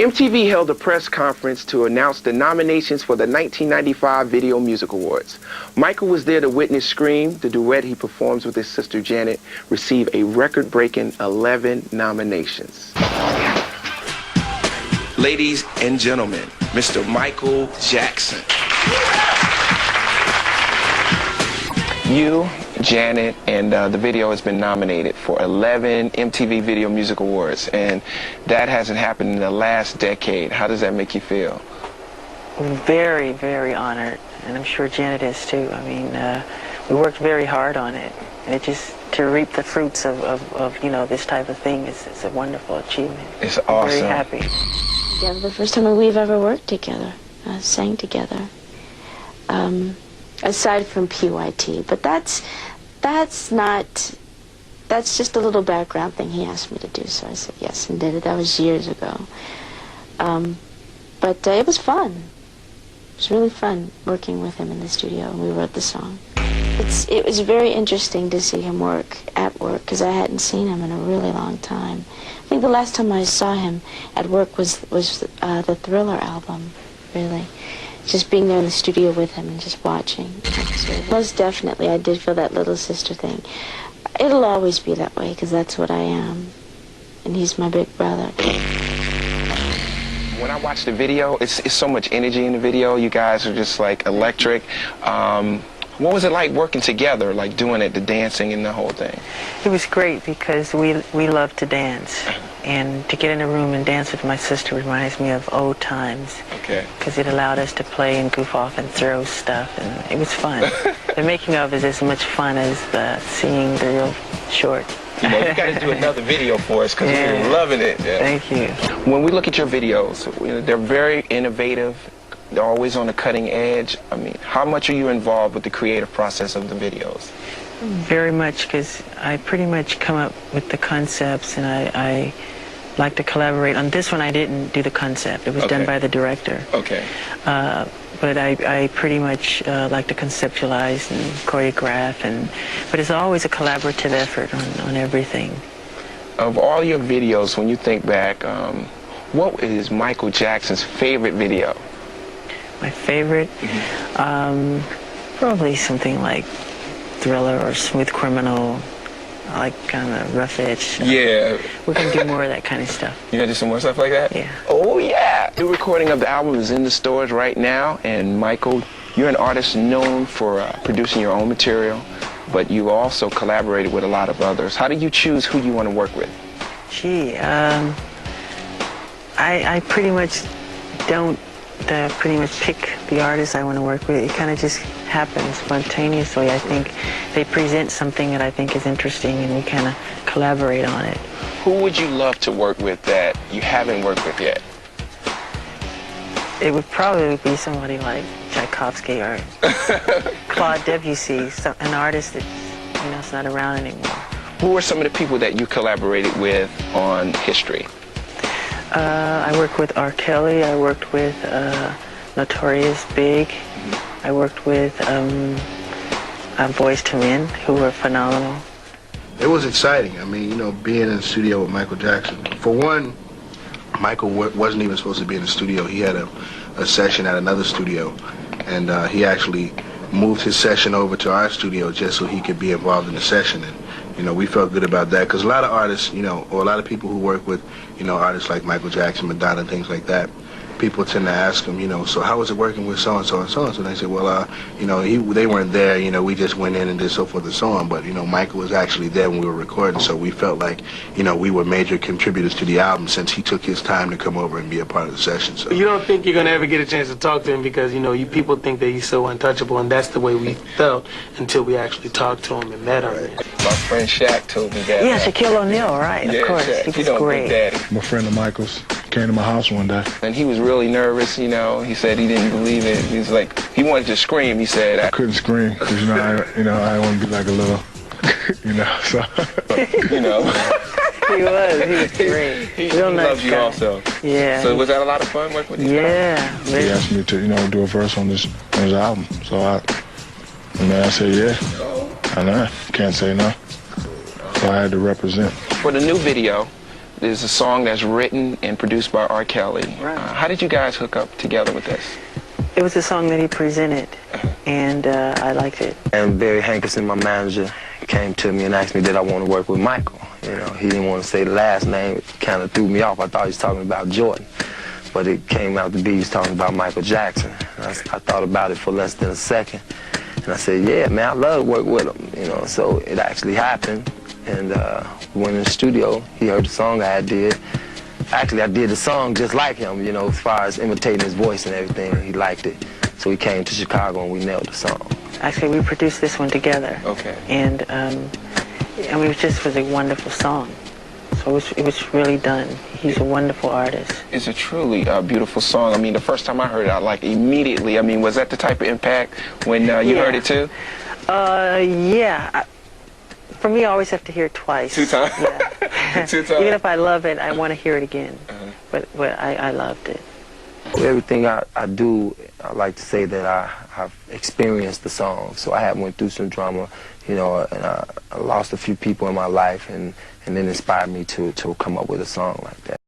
MTV held a press conference to announce the nominations for the 1995 Video Music Awards. Michael was there to witness Scream, the duet he performs with his sister Janet, receive a record-breaking 11 nominations. Ladies and gentlemen, Mr. Michael Jackson. You, Janet, and the video has been nominated for 11 MTV Video Music Awards, and that hasn't happened in the last decade. How does that make you feel? Very, very honored, and I'm sure Janet is too. I mean, we worked very hard on it, and it just to reap the fruits of you know, this type of thing is a wonderful achievement. It's awesome. I'm very happy. Yeah, the first time we've ever worked together, sang together. Aside from PYT, but that's just a little background thing he asked me to do, so I said yes and did it. That was years ago. But it was fun. It was really fun working with him in the studio, and we wrote the song. It was very interesting to see him at work, because I hadn't seen him in a really long time. I think the last time I saw him at work was the Thriller album, really. Just being there in the studio with him and just watching. Most definitely, I did feel that little sister thing. It'll always be that way, because that's what I am. And he's my big brother. When I watch the video, it's so much energy in the video. You guys are just like electric. What was it like working together, like doing it, the dancing and the whole thing? It was great because we love to dance, and to get in a room and dance with my sister reminds me of old times. Okay. Because it allowed us to play and goof off and throw stuff, and it was fun. The making of is as much fun as seeing the real short. You know, you got to do another video for us because we're loving it. Yeah. Thank you. When we look at your videos, they're very innovative. They're always on the cutting edge. I mean, how much are you involved with the creative process of the videos? Very much, because I pretty much come up with the concepts, and I like to collaborate. On this one, I didn't do the concept. It was done by the director. Okay. But I pretty much like to conceptualize and choreograph, but it's always a collaborative effort on everything. Of all your videos, when you think back, what is Michael Jackson's favorite video? My favorite? Probably something like Thriller or Smooth Criminal. I like kind of rough edge. Yeah. We can do more of that kind of stuff. You gonna do some more stuff like that? Yeah. Oh yeah! The recording of the album is in the stores right now, and Michael, you're an artist known for producing your own material, but you also collaborated with a lot of others. How do you choose who you want to work with? Gee, I pretty much don't pretty much pick the artists I want to work with. It kind of just happens spontaneously. I think they present something that I think is interesting, and we kind of collaborate on it. Who would you love to work with that you haven't worked with yet? It would probably be somebody like Tchaikovsky or Claude Debussy, an artist that is not around anymore. Who are some of the people that you collaborated with on History? I worked with R. Kelly. I worked with Notorious Big. I worked with Boyz II Men, who were phenomenal. It was exciting. I mean, being in the studio with Michael Jackson. For one, Michael wasn't even supposed to be in the studio. He had a session at another studio, and he actually moved his session over to our studio just so he could be involved in the session. And we felt good about that, because a lot of artists, or a lot of people who work with, artists like Michael Jackson, Madonna, things like that, people tend to ask them, so how was it working with so-and-so and so-and-so? And they say, well, they weren't there, we just went in and did so forth and so on. But, Michael was actually there when we were recording, so we felt like, we were major contributors to the album since he took his time to come over and be a part of the session. So. You don't think you're going to ever get a chance to talk to him because, you people think that he's so untouchable, and that's the way we felt until we actually talked to him and met him. Right. My friend Shaq told me that. Yeah, Shaquille O'Neal, right, of course. Shaq. He was great. My friend of Michael's came to my house one day. And he was really nervous, he said he didn't believe it. He was like, he wanted to scream, he said. I couldn't scream, because, I didn't want to be like a little, so. He was great. He loves you also. Yeah. So was that a lot of fun working with you? Yeah. He asked me to, do a verse on his album. So I said, yeah. I know, can't say no. So I had to represent. For the new video, is a song that's written and produced by R. Kelly. Right. How did you guys hook up together with this? It was a song that he presented, and I liked it. And Barry Hankerson, my manager, came to me and asked me did I want to work with Michael. You know, he didn't want to say the last name. It kind of threw me off. I thought he was talking about Jordan. But it came out to be he was talking about Michael Jackson. And I thought about it for less than a second. And I said, yeah, man, I love to work with him. You know, so it actually happened. And we went in the studio. He heard the song I did. Actually, I did the song just like him, you know, as far as imitating his voice and everything. He liked it. So he came to Chicago and we nailed the song. Actually, we produced this one together. Okay. And I mean, it was a wonderful song. So it was really done. He's a wonderful artist. It's a truly beautiful song. I mean, the first time I heard it, I liked it immediately. I mean, was that the type of impact when you heard it too? Yeah. For me, I always have to hear it twice. 2 times? Yeah. 2 times? Even if I love it, I want to hear it again. But I loved it. Everything I do, I like to say that I've experienced the song. So I went through some drama, you know, and I lost a few people in my life, and it inspired me to come up with a song like that.